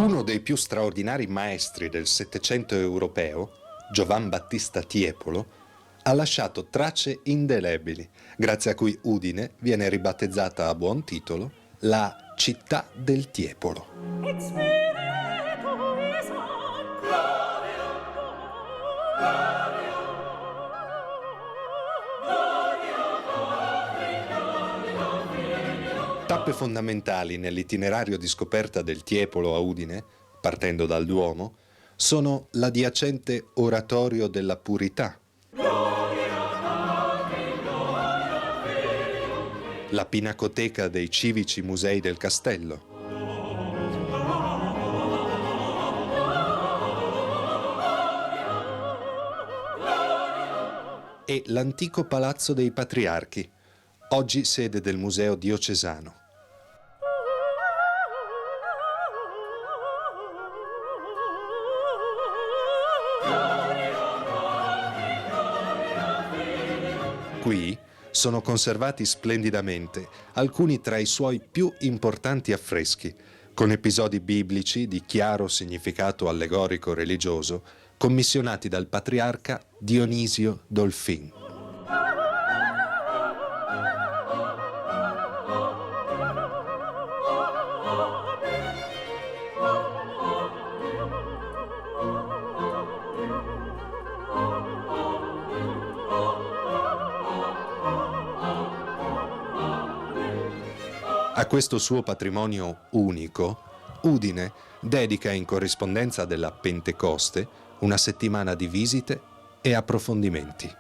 Uno dei più straordinari maestri del Settecento europeo, Giovan Battista Tiepolo, ha lasciato tracce indelebili, grazie a cui Udine viene ribattezzata a buon titolo la città del Tiepolo. Tappe fondamentali nell'itinerario di scoperta del Tiepolo a Udine, partendo dal Duomo, sono l'adiacente Oratorio della Purità, la Pinacoteca dei Civici Musei del Castello e l'antico Palazzo dei Patriarchi, oggi sede del Museo Diocesano. Qui sono conservati splendidamente alcuni tra i suoi più importanti affreschi, con episodi biblici di chiaro significato allegorico religioso, commissionati dal patriarca Dionisio Dolfin. A questo suo patrimonio unico, Udine dedica in corrispondenza della Pentecoste una settimana di visite e approfondimenti.